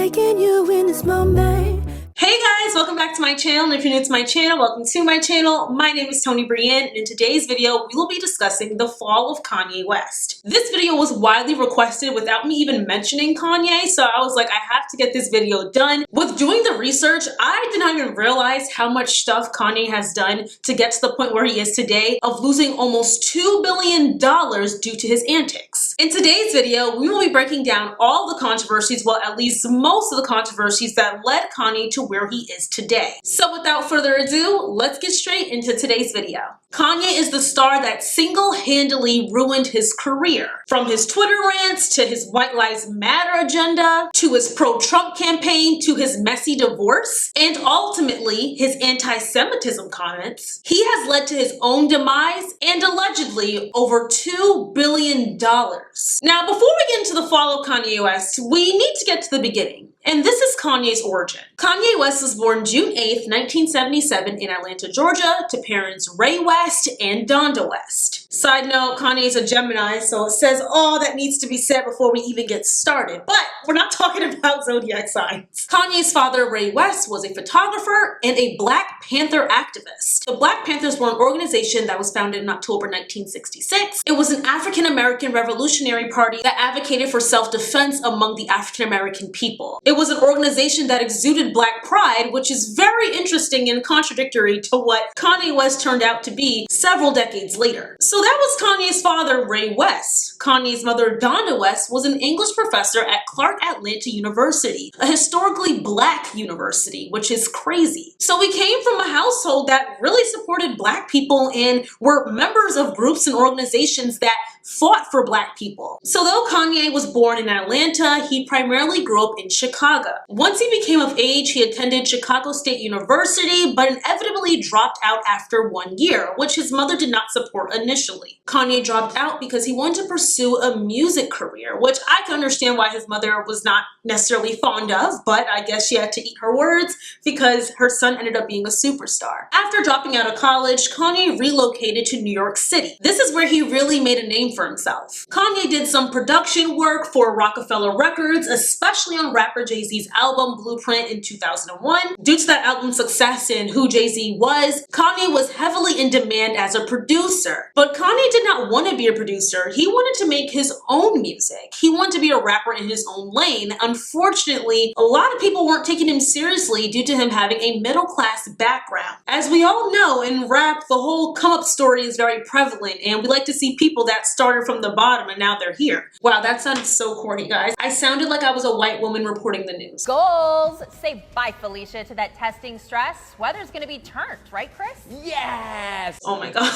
taking you in this moment. Hey guys, welcome back to my channel, and if you're new to my channel, welcome to my channel. My name is Toni.Bryanne, and in today's video, we will be discussing the fall of Kanye West. This video was widely requested without me even mentioning Kanye, so I was like, I have to get this video done. With doing the research, I did not even realize how much stuff Kanye has done to get to the point where he is today, of losing almost $2 billion due to his antics. In today's video, we will be breaking down all the controversies, well, at least most of the controversies that led Kanye to where he is today. So without further ado, let's get straight into today's video. Kanye is the star that single-handedly ruined his career. From his Twitter rants, to his White Lives Matter agenda, to his pro-Trump campaign, to his messy divorce, and ultimately his anti-Semitism comments, he has led to his own demise and allegedly over $2 billion. Now, before we get into the fall of Kanye West, we need to get to the beginning. And this is Kanye's origin. Kanye West was born June 8th, 1977 in Atlanta, Georgia, to parents Ray West and Donda West. Side note, Kanye's a Gemini, so it says all that needs to be said before we even get started. But we're not talking about zodiac signs. Kanye's father, Ray West, was a photographer and a Black Panther activist. The Black Panthers were an organization that was founded in October 1966. It was an African-American revolutionary party that advocated for self-defense among the African-American people. It was an organization that exuded Black pride, which is very interesting and contradictory to what Kanye West turned out to be several decades later. So that was Kanye's father, Ray West. Kanye's mother, Donda West, was an English professor at Clark Atlanta University, a historically Black university, which is crazy. So we came from a household that really supported Black people and were members of groups and organizations that fought for Black people. So though Kanye was born in Atlanta, he primarily grew up in Chicago. Once he became of age, he attended Chicago State University, but inevitably dropped out after 1 year, which his mother did not support initially. Kanye dropped out because he wanted to pursue a music career, which I can understand why his mother was not necessarily fond of, but I guess she had to eat her words because her son ended up being a superstar. After dropping out of college, Kanye relocated to New York City. This is where he really made a name for himself. Kanye did some production work for Rockefeller Records, especially on rapper Jay-Z's album Blueprint in 2001. Due to that album's success and who Jay-Z was, Kanye was heavily in demand as a producer. But Kanye did not want to be a producer. He wanted to make his own music. He wanted to be a rapper in his own lane. Unfortunately, a lot of people weren't taking him seriously due to him having a middle-class background. As we all know, in rap, the whole come-up story is very prevalent, and we like to see people that started from the bottom and now they're here. Wow, that sounded so corny, guys. I sounded like I was a white woman reporting the news. Goals. Say bye, Felicia, to that testing stress. Weather's gonna be turned, right, Chris? Yes! Oh my god.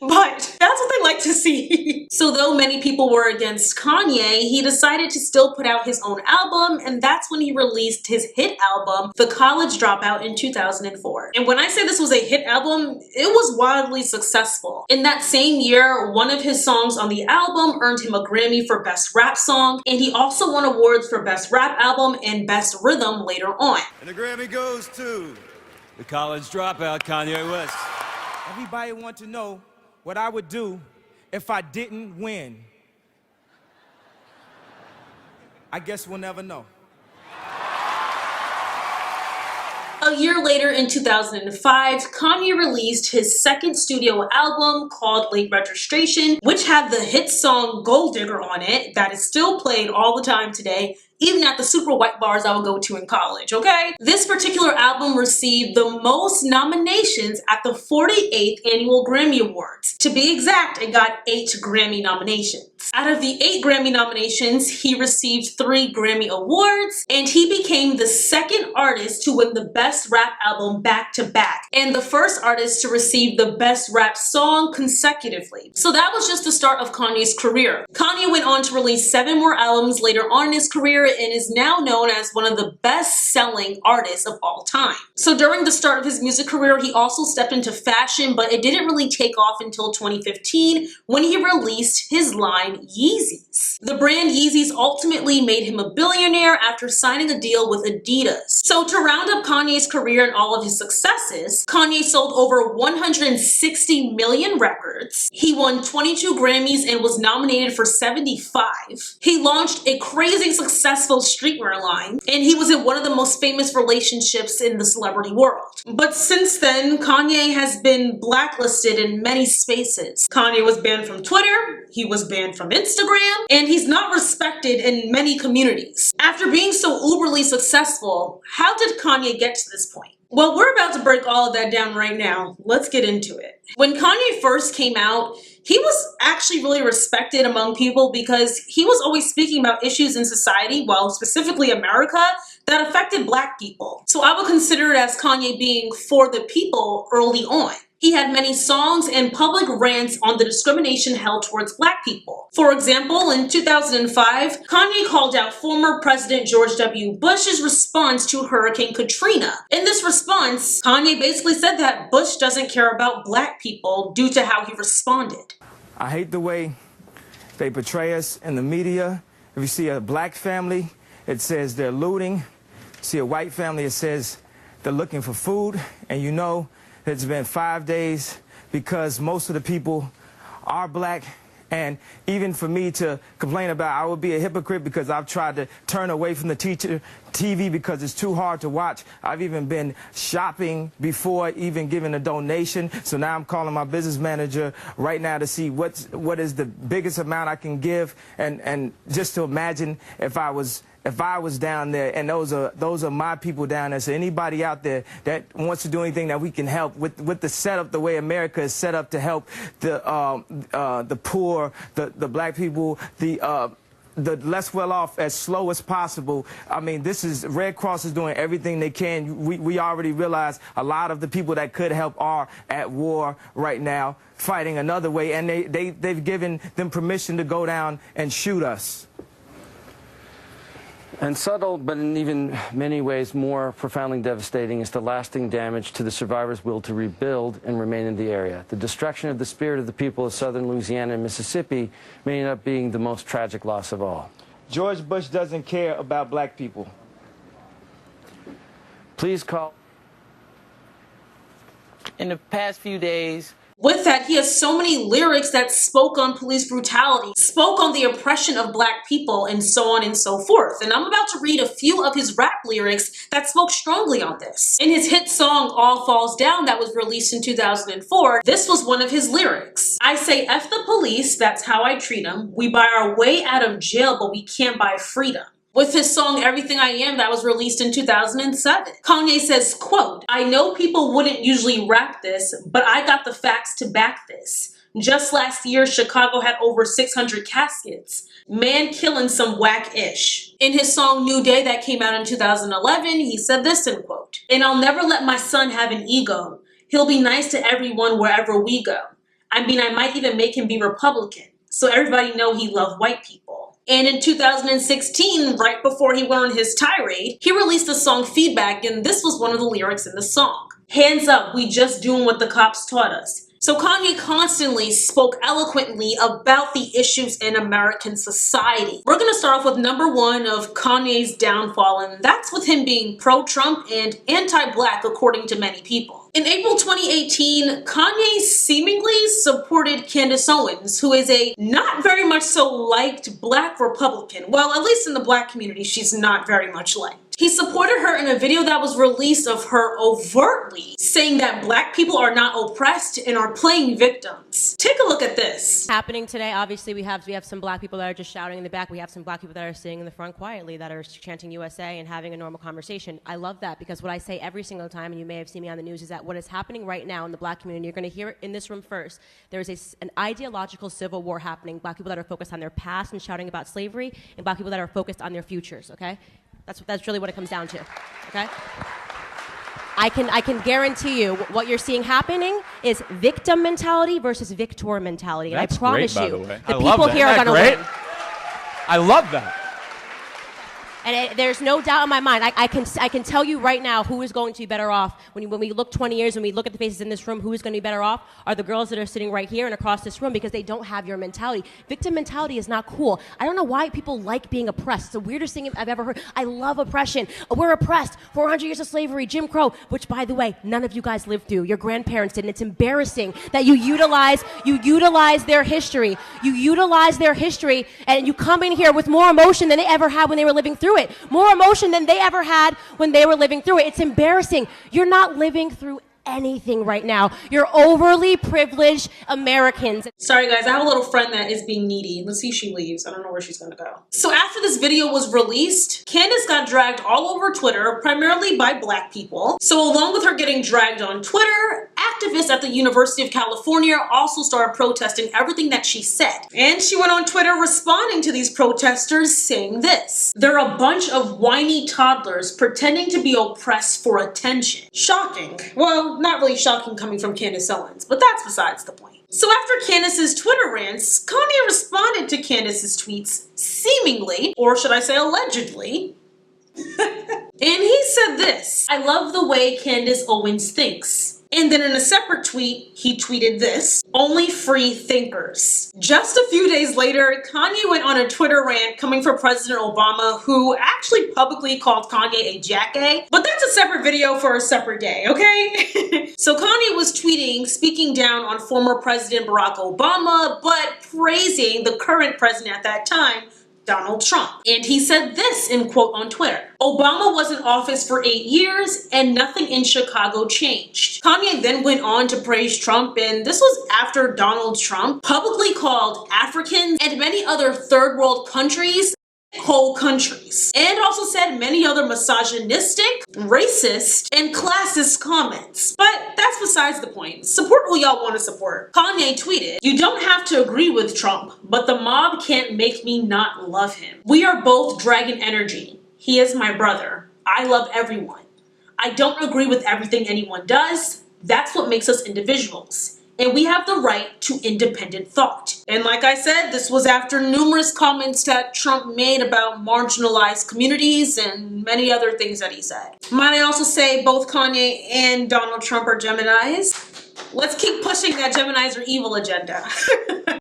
But that's what they like to see. So though many people were against Kanye, he decided to still put out his own album, and that's when he released his hit album, The College Dropout, in 2004. And when I say this was a hit album, it was wildly successful. In that same year, one of his songs on the album earned him a Grammy for Best Rap Song, and he also won awards for Best Rap Album and Best Rhythm later on. And the Grammy goes to The College Dropout, Kanye West. Everybody want to know what I would do if I didn't win. I guess we'll never know. A year later, in 2005, Kanye released his second studio album called Late Registration, which had the hit song Gold Digger on it that is still played all the time today, even at the super white bars I would go to in college, okay? This particular album received the most nominations at the 48th Annual Grammy Awards. To be exact, it got 8 Grammy nominations. Out of the 8 Grammy nominations, he received 3 Grammy Awards, and he became the second artist to win the Best Rap Album back-to-back, and the first artist to receive the Best Rap Song consecutively. So that was just the start of Kanye's career. Kanye went on to release 7 more albums later on in his career and is now known as one of the best-selling artists of all time. So during the start of his music career, he also stepped into fashion, but it didn't really take off until 2015 when he released his line design Yeezys. The brand Yeezys ultimately made him a billionaire after signing a deal with Adidas. So to round up Kanye's career and all of his successes, Kanye sold over 160 million records. He won 22 Grammys and was nominated for 75. He launched a crazy successful streetwear line, and he was in one of the most famous relationships in the celebrity world. But since then, Kanye has been blacklisted in many spaces. Kanye was banned from Twitter, he was banned from Instagram, and he's not respected in many communities. After being so uberly successful, how did Kanye get to this point? Well, we're about to break all of that down right now. Let's get into it. When Kanye first came out, he was actually really respected among people because he was always speaking about issues in society, well, specifically America, that affected Black people. So I would consider it as Kanye being for the people early on. He had many songs and public rants on the discrimination held towards Black people. For example, in 2005, Kanye called out former President George W. Bush's response to Hurricane Katrina. In this response, Kanye basically said that Bush doesn't care about Black people due to how he responded. I hate the way they portray us in the media. If you see a Black family, it says they're looting. See a white family, it says they're looking for food. And you know, it's been 5 days because most of the people are Black. And even for me to complain about, I would be a hypocrite because I've tried to turn away from the TV because it's too hard to watch. I've even been shopping before even giving a donation. So now I'm calling my business manager right now to see what is the biggest amount I can give, and just to imagine if I was down there, and those are my people down there. So anybody out there that wants to do anything that we can help with the setup, the way America is set up to help the poor, the Black people, the less well off as slow as possible. I mean, Red Cross is doing everything they can. We already realize a lot of the people that could help are at war right now, fighting another way, and they've given them permission to go down and shoot us. And subtle, but in even many ways more profoundly devastating, is the lasting damage to the survivors' will to rebuild and remain in the area. The destruction of the spirit of the people of southern Louisiana and Mississippi may end up being the most tragic loss of all. George Bush doesn't care about Black people. Please call. In the past few days, with that, he has so many lyrics that spoke on police brutality, spoke on the oppression of Black people, and so on and so forth. And I'm about to read a few of his rap lyrics that spoke strongly on this. In his hit song, All Falls Down, that was released in 2004, this was one of his lyrics. I say F the police, that's how I treat them. We buy our way out of jail, but we can't buy freedom. With his song Everything I Am that was released in 2007. Kanye says, quote, I know people wouldn't usually rap this, but I got the facts to back this. Just last year, Chicago had over 600 caskets. Man killing some whack-ish. In his song New Day that came out in 2011, he said this, in quote, and I'll never let my son have an ego. He'll be nice to everyone wherever we go. I mean, I might even make him be Republican, so everybody know he loved white people. And in 2016, right before he went on his tirade, he released the song Feedback, and this was one of the lyrics in the song. Hands up, we just doing what the cops taught us. So Kanye constantly spoke eloquently about the issues in American society. We're gonna start off with number one of Kanye's downfall, and that's with him being pro-Trump and anti-Black, according to many people. In April 2018, Kanye seemingly supported Candace Owens, who is a not very much so liked Black Republican. Well, at least in the Black community, she's not very much liked. He supported her in a video that was released of her overtly saying that Black people are not oppressed and are playing victims. Take a look at this. Happening today, obviously we have some Black people that are just shouting in the back. We have some Black people that are sitting in the front quietly, that are chanting USA and having a normal conversation. I love that, because what I say every single time, and you may have seen me on the news, is that what is happening right now in the Black community, you're going to hear it in this room first. There is an ideological civil war happening. Black people that are focused on their past and shouting about slavery, and Black people that are focused on their futures, okay? That's really what it comes down to, okay? I can guarantee you what you're seeing happening is victim mentality versus victor mentality. And That's I promise great, by you, the way. the people here are going to win. I love that. And there's no doubt in my mind. I can tell you right now who is going to be better off when we look 20 years, when we look at the faces in this room, who is going to be better off are the girls that are sitting right here and across this room, because they don't have your mentality. Victim mentality is not cool. I don't know why people like being oppressed. It's the weirdest thing I've ever heard. I love oppression. We're oppressed. 400 years of slavery, Jim Crow, which, by the way, none of you guys lived through. Your grandparents did, and it's embarrassing that you utilize their history. You utilize their history, and you come in here with more emotion than they ever had when they were living through it. More emotion than they ever had when they were living through it. It's embarrassing. You're not living through anything right now. You're overly privileged Americans. Sorry guys, I have a little friend that is being needy. Let's see if she leaves. I don't know where she's gonna go. So after this video was released, Candace got dragged all over Twitter, primarily by black people. So along with her getting dragged on Twitter, activists at the University of California also started protesting everything that she said. And she went on Twitter responding to these protesters saying this: "They're a bunch of whiny toddlers pretending to be oppressed for attention." Shocking. Well, not really shocking coming from Candace Owens, but that's besides the point. So after Candace's Twitter rants, Kanye responded to Candace's tweets seemingly, or should I say allegedly, and he said this: "I love the way Candace Owens thinks." And then in a separate tweet, he tweeted this: "Only free thinkers." Just a few days later, Kanye went on a Twitter rant coming for President Obama, who actually publicly called Kanye a jackass. But that's a separate video for a separate day, okay? So Kanye was tweeting, speaking down on former President Barack Obama, but praising the current president at that time, Donald Trump. And he said this in quote on Twitter: "Obama was in office for 8 years and nothing in Chicago changed." Kanye then went on to praise Trump, and this was after Donald Trump publicly called Africans and many other third world countries whole countries, and also said many other misogynistic, racist, and classist comments. But that's besides the point. Support who y'all want to support. Kanye tweeted, "You don't have to agree with Trump, but the mob can't make me not love him. We are both dragon energy. He is my brother. I love everyone. I don't agree with everything anyone does. That's what makes us individuals. And we have the right to independent thought." And like I said, this was after numerous comments that Trump made about marginalized communities and many other things that he said. Might I also say both Kanye and Donald Trump are Geminis? Let's keep pushing that Geminis are evil agenda.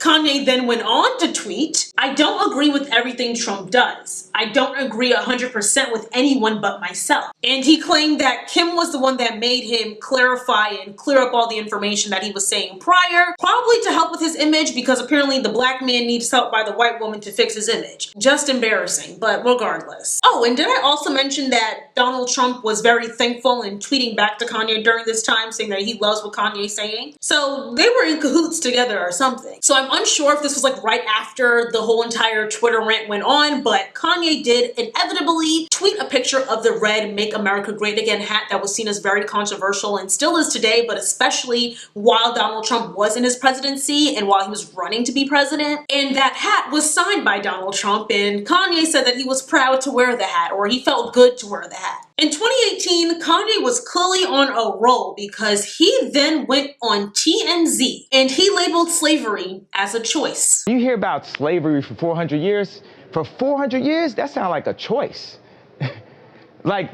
Kanye then went on to tweet, "I don't agree with everything Trump does. I don't agree 100% with anyone but myself." And he claimed that Kim was the one that made him clarify and clear up all the information that he was saying prior, probably to help with his image, because apparently the black man needs help by the white woman to fix his image. Just embarrassing, but regardless. Oh, and did I also mention that Donald Trump was very thankful and tweeting back to Kanye during this time, saying that he loves what Kanye's saying? So they were in cahoots together or something. So I'm unsure if this was like right after the whole entire Twitter rant went on, but Kanye did inevitably tweet a picture of the red Make America Great Again hat that was seen as very controversial and still is today, but especially while Donald Trump was in his presidency and while he was running to be president. And that hat was signed by Donald Trump, and Kanye said that he was proud to wear the hat, or he felt good to wear the hat. In 2018, Kanye was clearly on a roll because he then went on TMZ and he labeled slavery as a choice. You hear about slavery for 400 years? For 400 years, that sounds like a choice. Like,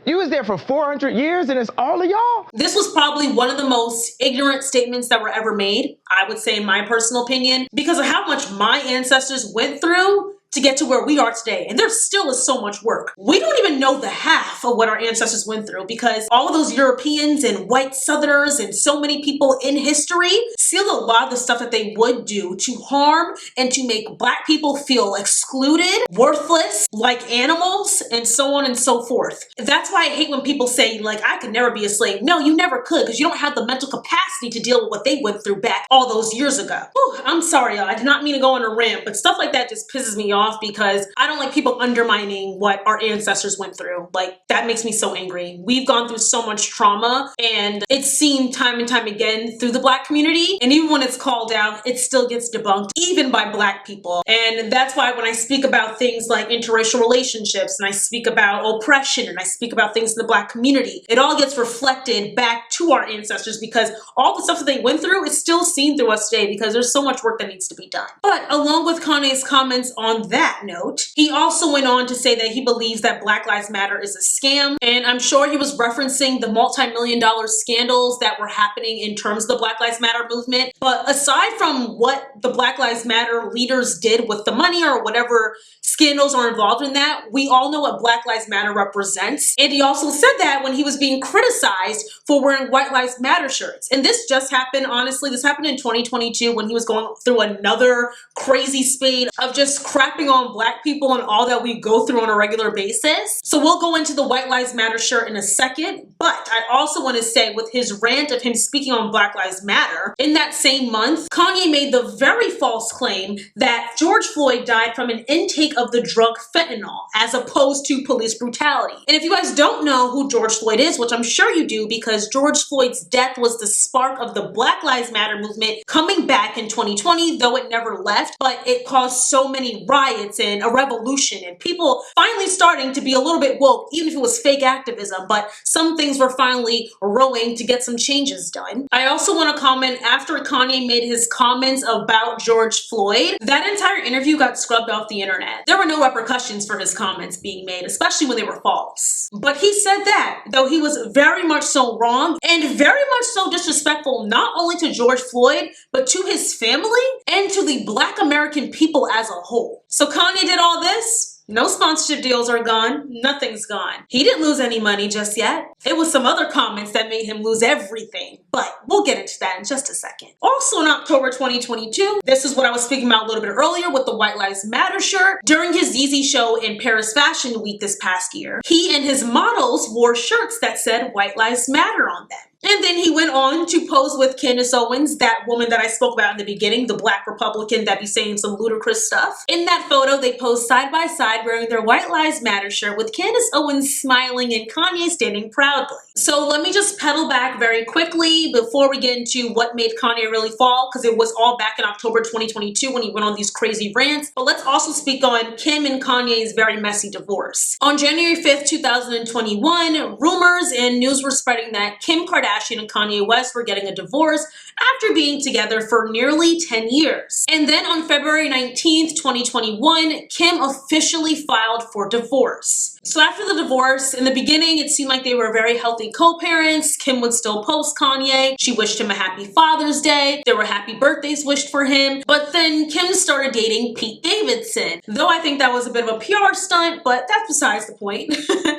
you was there for 400 years and it's all of y'all? This was probably one of the most ignorant statements that were ever made, I would say in my personal opinion, because of how much my ancestors went through to get to where we are today. And there still is so much work. We don't even know the half of what our ancestors went through, because all of those Europeans and white Southerners and so many people in history sealed a lot of the stuff that they would do to harm and to make black people feel excluded, worthless, like animals, and so on and so forth. That's why I hate when people say, like, I could never be a slave. No, you never could, because you don't have the mental capacity to deal with what they went through back all those years ago. Whew, I'm sorry, y'all. I did not mean to go on a rant, but stuff like that just pisses me off, because I don't like people undermining what our ancestors went through. Like, that makes me so angry. We've gone through so much trauma, and it's seen time and time again through the black community. And even when it's called out, it still gets debunked, even by black people. And that's why when I speak about things like interracial relationships, and I speak about oppression, and I speak about things in the black community, it all gets reflected back to our ancestors, because all the stuff that they went through is still seen through us today, because there's so much work that needs to be done. But along with Kanye's comments on that note. He also went on to say that he believes that Black Lives Matter is a scam, and I'm sure he was referencing the multi-million-dollar scandals that were happening in terms of the Black Lives Matter movement. But aside from what the Black Lives Matter leaders did with the money or whatever scandals are involved in that, we all know what Black Lives Matter represents. And he also said that when he was being criticized for wearing White Lives Matter shirts. And this just happened, honestly, this happened in 2022 when he was going through another crazy spate of just crapping on Black people and all that we go through on a regular basis. So we'll go into the White Lives Matter shirt in a second, but I also want to say with his rant of him speaking on Black Lives Matter, in that same month, Kanye made the very false claim that George Floyd died from an intake of the drug fentanyl as opposed to police brutality. And if you guys don't know who George Floyd is, which I'm sure you do because George Floyd's death was the spark of the Black Lives Matter movement coming back in 2020, though it never left, but it caused so many riots and a revolution and people finally starting to be a little bit woke, even if it was fake activism, but some things were finally rowing to get some changes done. I also want to comment, after Kanye made his comments about George Floyd, that entire interview got scrubbed off the internet. There were no repercussions for his comments being made, especially when they were false. But he said that, though he was very much so wrong and very much so disrespectful, not only to George Floyd, but to his family and to the Black American people as a whole. So Kanye did all this. No sponsorship deals are gone. Nothing's gone. He didn't lose any money just yet. It was some other comments that made him lose everything, but we'll get into that in just a second. Also in October 2022, this is what I was speaking about a little bit earlier with the White Lives Matter shirt. During his Yeezy show in Paris Fashion Week this past year, he and his models wore shirts that said White Lives Matter on them. And then he went on to pose with Candace Owens, that woman that I spoke about in the beginning, the Black Republican that be saying some ludicrous stuff. In that photo, they posed side by side wearing their White Lives Matter shirt with Candace Owens smiling and Kanye standing proudly. So let me just pedal back very quickly before we get into what made Kanye really fall, because it was all back in October 2022 when he went on these crazy rants. But let's also speak on Kim and Kanye's very messy divorce. On January 5th, 2021, rumors and news were spreading that Kim Kardashian and Kanye West were getting a divorce after being together for nearly 10 years. And then on February 19th, 2021, Kim officially filed for divorce. So after the divorce, in the beginning, it seemed like they were very healthy co-parents. Kim would still post Kanye. She wished him a happy Father's Day. There were happy birthdays wished for him. But then Kim started dating Pete Davidson. Though I think that was a bit of a PR stunt, but that's besides the point.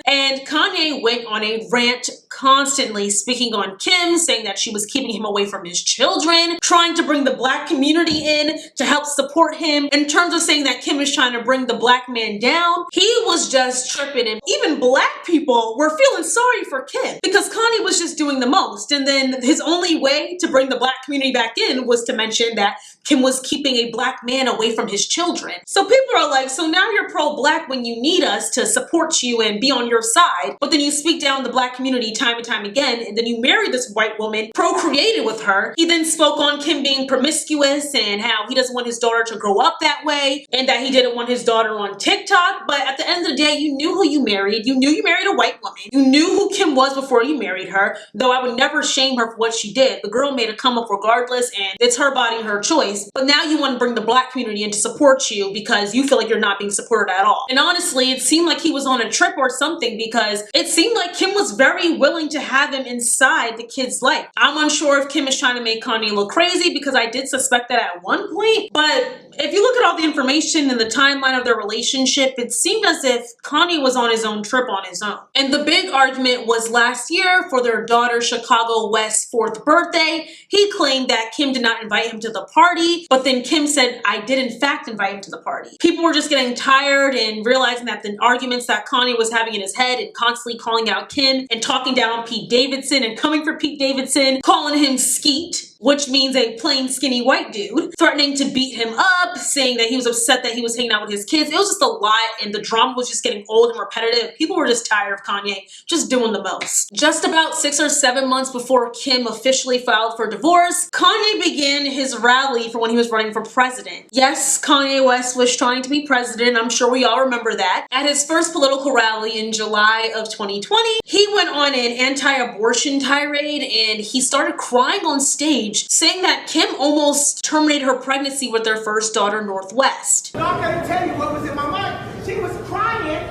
And Kanye went on a rant constantly speaking on Kim, saying that she was keeping him away from his children, trying to bring the Black community in to help support him. In terms of saying that Kim is trying to bring the Black man down, he was just tripping. And even Black people were feeling sorry for Kim because Kanye was just doing the most. And then his only way to bring the Black community back in was to mention that Kim was keeping a Black man away from his children. So people are like, so now you're pro-Black when you need us to support you and be on your side, but then you speak down the Black community time and time again, and then you marry this white woman, procreated with her. He then spoke on Kim being promiscuous and how he doesn't want his daughter to grow up that way, and that he didn't want his daughter on TikTok. But at the end of the day, you knew who you married. You knew you married a white woman. You knew who Kim was before you married her, though I would never shame her for what she did. The girl made a come up regardless, and it's her body, her choice. But now you want to bring the Black community in to support you because you feel like you're not being supported at all. And honestly, it seemed like he was on a trip or something, because it seemed like Kim was very willing to have him inside the kid's life. I'm unsure if Kim is trying to make Kanye look crazy, because I did suspect that at one point. But if you look at all the information and the timeline of their relationship, it seemed as if Kanye was on his own trip on his own. And the big argument was last year for their daughter Chicago West's 4th birthday. He claimed that Kim did not invite him to the party, but then Kim said, I did in fact invite him to the party. People were just getting tired and realizing that the arguments that Kanye was having in his head and constantly calling out Kim and talking down Pete Davidson and coming for Pete Davidson, calling him skeet, which means a plain skinny white dude, threatening to beat him up, saying that he was upset that he was hanging out with his kids. It was just a lot, and the drama was just getting old and repetitive. People were just tired of Kanye just doing the most. Just about 6 or 7 months before Kim officially filed for divorce, Kanye began his rally for when he was running for president. Yes, Kanye West was trying to be president. I'm sure we all remember that. At his first political rally in July of 2020, he went on an anti-abortion tirade, and he started crying on stage page saying that Kim almost terminated her pregnancy with their first daughter, Northwest. I'm not gonna tell you what was in my mind. She was crying.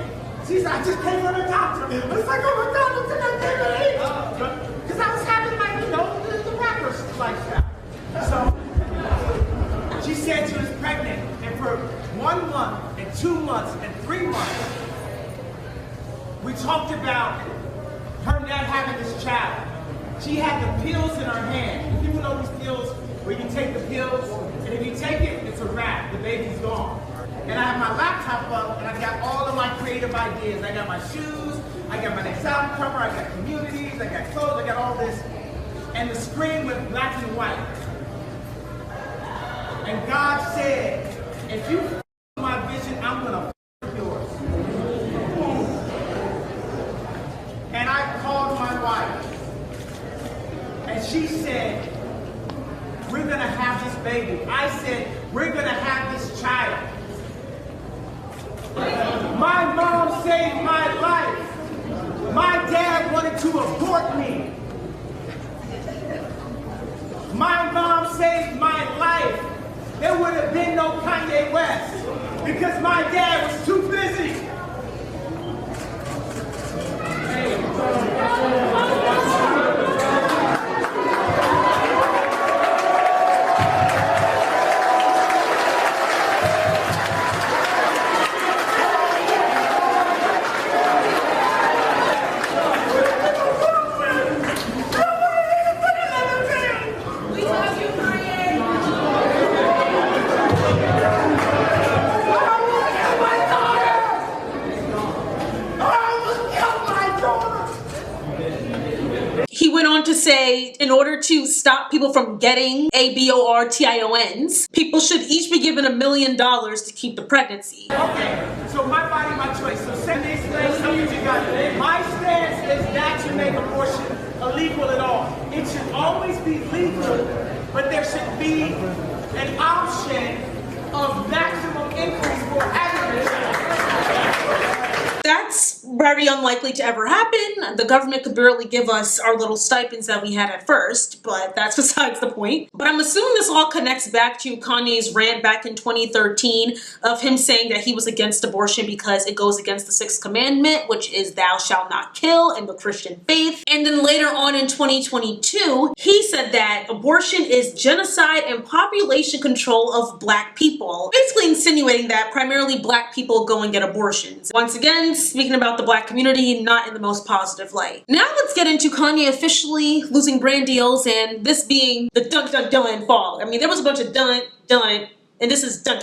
She's like, I just came from the doctor. I was like, oh my God, what's in that baby? Because I was having like, you know, the rapper's lifestyle. So she said she was pregnant, and for 1 month and 2 months and 3 months, we talked about her not having this child. She had the pills in her hand. People know these pills where you take the pills, and if you take it, it's a wrap. The baby's gone. And I have my laptop up, and I got all of my creative ideas. I got my shoes, I got my next album cover, I got communities, I got clothes, I got all this. And the screen went black and white. And God said, if you f my vision, I'm gonna f yours. And I called my wife, and she said, we're gonna have this baby. I said, we're gonna have this child. My mom saved my life. My dad wanted to abort me. My mom saved my life. There would have been no Kanye West because my dad was too busy. He went on to say, in order to stop people from getting abortions, people should each be given $1 million to keep the pregnancy. Okay, so my body, my choice. So send these things, how you got it. My stance is not to make abortion illegal at all. It should always be legal, but there should be an option of maximum increase for average. That's very unlikely to ever happen. The government could barely give us our little stipends that we had at first, but that's besides the point. But I'm assuming this all connects back to Kanye's rant back in 2013 of him saying that he was against abortion because it goes against the 6th commandment, which is thou shalt not kill in the Christian faith. And then later on in 2022, he said that abortion is genocide and population control of Black people, basically insinuating that primarily Black people go and get abortions. Once again, speaking about the Black community, not in the most positive light. Now let's get into Kanye officially losing brand deals and this being the dun fall. I mean, there was a bunch of dun, and this is dun.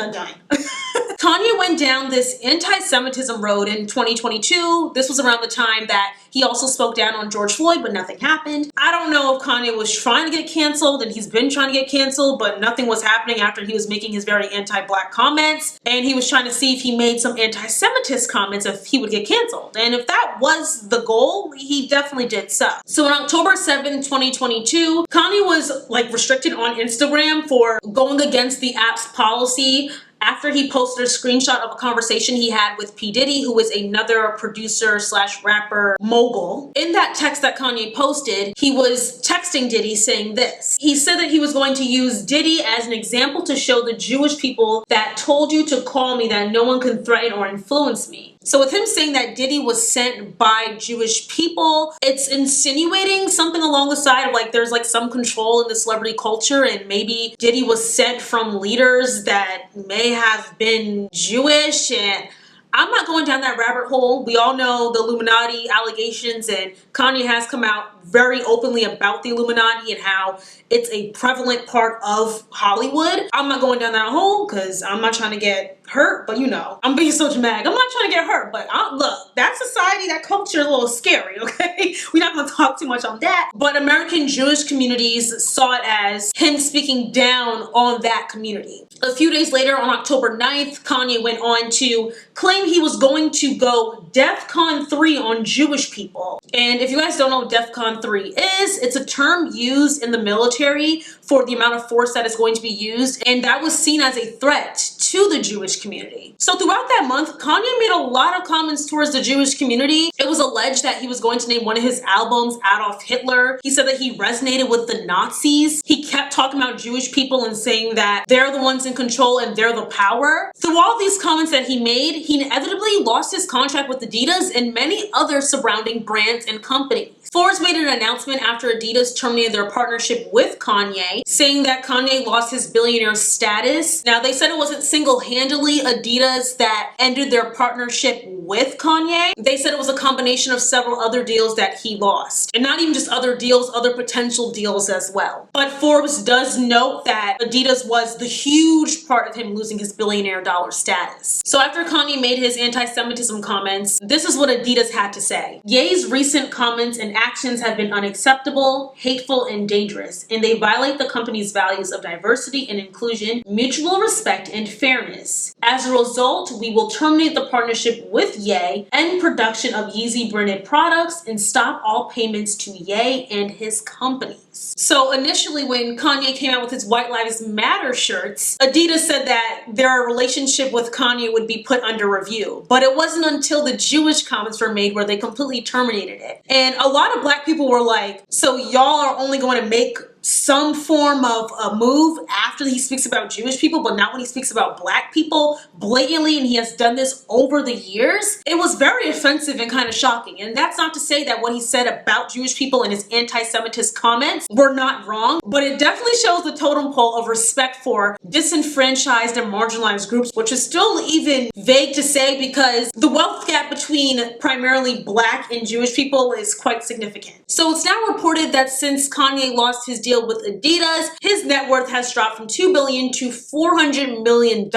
Kanye went down this anti-Semitism road in 2022. This was around the time that he also spoke down on George Floyd, but nothing happened. I don't know if Kanye was trying to get canceled, and he's been trying to get canceled, but nothing was happening after he was making his very anti-Black comments, and he was trying to see if he made some anti-Semitist comments if he would get canceled. And if that was the goal, he definitely did so. So on October 7th, 2022, Kanye was restricted on Instagram for going against the app's policy after he posted a screenshot of a conversation he had with P. Diddy, who is another producer / rapper mogul. In that text that Kanye posted, he was texting Diddy saying this. He said that he was going to use Diddy as an example to show the Jewish people that told you to call me that no one can threaten or influence me. So with him saying that Diddy was sent by Jewish people, it's insinuating something along the side of there's some control in the celebrity culture, and maybe Diddy was sent from leaders that may have been Jewish. And I'm not going down that rabbit hole. We all know the Illuminati allegations, and Kanye has come out very openly about the Illuminati and how it's a prevalent part of Hollywood. I'm not going down that hole because I'm not trying to get hurt, but I'm being so dramatic. I'm not trying to get hurt, but look, that society, that culture is a little scary, okay? We're not going to talk too much on that. But American Jewish communities saw it as him speaking down on that community. A few days later, on October 9th, Kanye went on to claim claimed he was going to go DEFCON 3 on Jewish people. And if you guys don't know what DEFCON 3 is, it's a term used in the military for the amount of force that is going to be used, and that was seen as a threat to the Jewish community. So throughout that month, Kanye made a lot of comments towards the Jewish community. It was alleged that he was going to name one of his albums Adolf Hitler. He said that he resonated with the Nazis. He kept talking about Jewish people and saying that they're the ones in control and they're the power. Through all these comments that he made, he inevitably lost his contract with Adidas and many other surrounding brands and companies. Forbes made an announcement after Adidas terminated their partnership with Kanye, saying that Kanye lost his billionaire status. Now, they said it wasn't single-handedly Adidas that ended their partnership with Kanye. They said it was a combination of several other deals that he lost. And not even just other deals, other potential deals as well. But Forbes does note that Adidas was the huge part of him losing his billionaire dollar status. So after Kanye made his anti-Semitism comments, this is what Adidas had to say. Ye's recent comments and actions have been unacceptable, hateful, and dangerous, and they violate the company's values of diversity and inclusion, mutual respect, and fairness. As a result, we will terminate the partnership with Ye, end production of Yeezy branded products, and stop all payments to Ye and his companies. So initially when Kanye came out with his White Lives Matter shirts, Adidas said that their relationship with Kanye would be put under review. But it wasn't until the Jewish comments were made where they completely terminated it. And a lot of black people were like, so y'all are only going to make some form of a move after he speaks about Jewish people, but not when he speaks about black people blatantly, and he has done this over the years. It was very offensive and kind of shocking. And that's not to say that what he said about Jewish people and his anti-Semitist comments were not wrong, but it definitely shows the totem pole of respect for disenfranchised and marginalized groups, which is still even vague to say because the wealth gap between primarily black and Jewish people is quite significant. So it's now reported that since Kanye lost his deal with Adidas, his net worth has dropped from $2 billion to $400 million.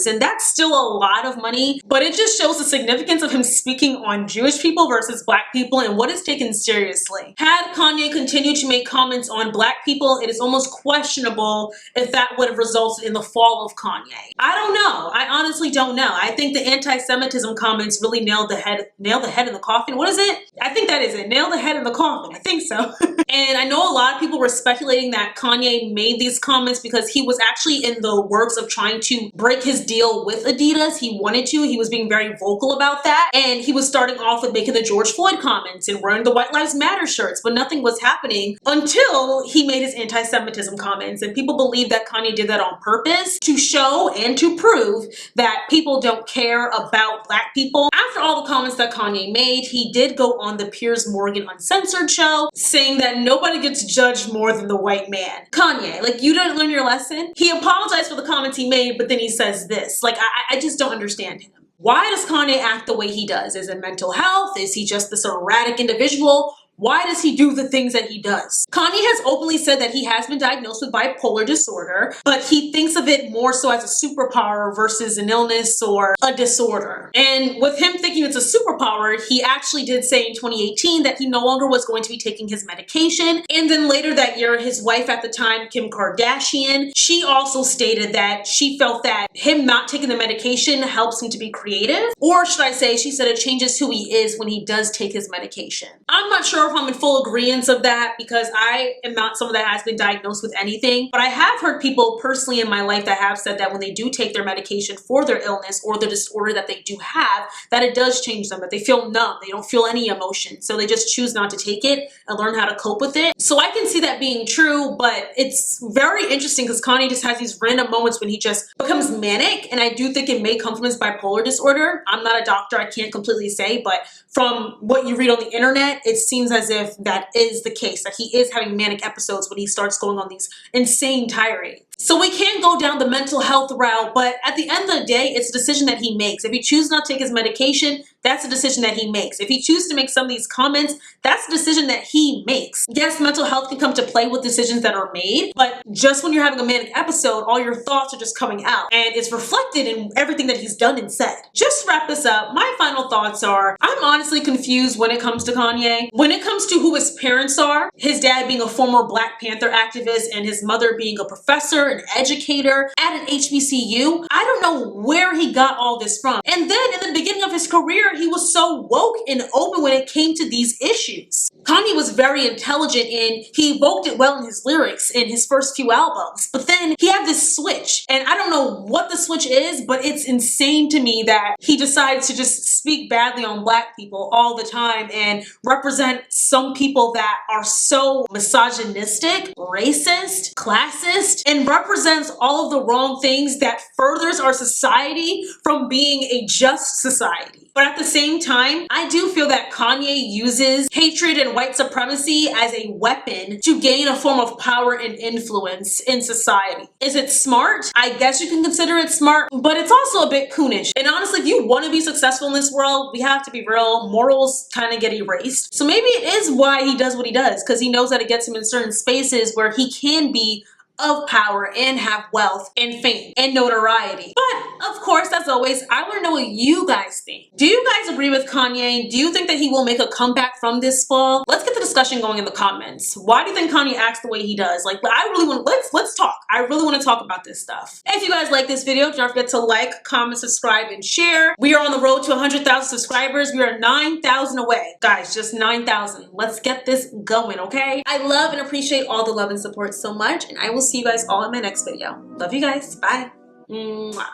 And that's still a lot of money, but it just shows the significance of him speaking on Jewish people versus black people and what is taken seriously. Had Kanye continued to make comments on black people, it is almost questionable if that would have resulted in the fall of Kanye. I don't know. I honestly don't know. I think the anti-Semitism comments really nailed the head in the coffin. What is it? I think that is it. Nail the head in the coffin. I think so. And I know a lot of people were speculating that Kanye made these comments because he was actually in the works of trying to break his deal with Adidas. He wanted to. He was being very vocal about that. And he was starting off with making the George Floyd comments and wearing the White Lives Matter shirts, but nothing was happening until he made his anti-Semitism comments. And people believe that Kanye did that on purpose to show and to prove that people don't care about black people. After all the comments that Kanye made, he did go on the Piers Morgan Uncensored show saying that nobody gets judged more than the white man. Kanye, like, you didn't learn your lesson? He apologized for the comments he made, but then he says this. Like, I just don't understand him. Why does Kanye act the way he does? Is it mental health? Is he just this erratic individual? Why does he do the things that he does? Kanye has openly said that he has been diagnosed with bipolar disorder, but he thinks of it more so as a superpower versus an illness or a disorder. And with him thinking it's a superpower, he actually did say in 2018 that he no longer was going to be taking his medication. And then later that year, his wife at the time, Kim Kardashian, she also stated that she felt that him not taking the medication helps him to be creative. Or should I say, she said it changes who he is when he does take his medication. I'm not sure if I'm in full agreement of that because I am not someone that has been diagnosed with anything, but I have heard people personally in my life that have said that when they do take their medication for their illness or the disorder that they do have, that it does change them, that they feel numb, they don't feel any emotion, so they just choose not to take it and learn how to cope with it. So I can see that being true, but it's very interesting because Kanye just has these random moments when he just becomes manic, and I do think it may come from his bipolar disorder. I'm not a doctor, I can't completely say, but from what you read on the internet, it seems as if that is the case, that he is having manic episodes when he starts going on these insane tirades. So we can go down the mental health route, but at the end of the day, it's a decision that he makes. If he chooses not to take his medication, that's a decision that he makes. If he chooses to make some of these comments, that's a decision that he makes. Yes, mental health can come to play with decisions that are made, but just when you're having a manic episode, all your thoughts are just coming out, and it's reflected in everything that he's done and said. Just to wrap this up, my final thoughts are, I'm honestly confused when it comes to Kanye. When it comes to who his parents are, his dad being a former Black Panther activist and his mother being a professor an educator at an HBCU. I don't know where he got all this from. And then in the beginning of his career, he was so woke and open when it came to these issues. Kanye was very intelligent and he evoked it well in his lyrics in his first few albums. But then he had this switch, and I don't know what the switch is, but it's insane to me that he decided to just speak badly on black people all the time and represent some people that are so misogynistic, racist, classist, and represents all of the wrong things that furthers our society from being a just society. But at the same time, I do feel that Kanye uses hatred and white supremacy as a weapon to gain a form of power and influence in society. Is it smart? I guess you can consider it smart, but it's also a bit coonish. And honestly, if you want to be successful in this world, we have to be real. Morals kind of get erased. So maybe it is why he does what he does, because he knows that it gets him in certain spaces where he can be of power and have wealth and fame and notoriety. But of course, as always, I want to know what you guys think. Do you guys agree with Kanye? Do you think that he will make a comeback from this fall? Let's get the discussion going in the comments. Why do you think Kanye acts the way he does? Like, I really want let's talk. I really want to talk about this stuff. If you guys like this video, don't forget to like, comment, subscribe, and share. We are on the road to 100,000 subscribers. We are 9,000 away. Guys, just 9,000. Let's get this going, okay? I love and appreciate all the love and support so much, and I will see you guys all in my next video. Love you guys. Bye. Mwah.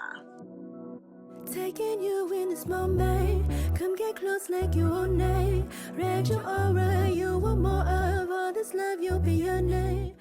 Taking you in this moment, come get close like you own name. Read your aura, you want more of all this love, you'll be your name.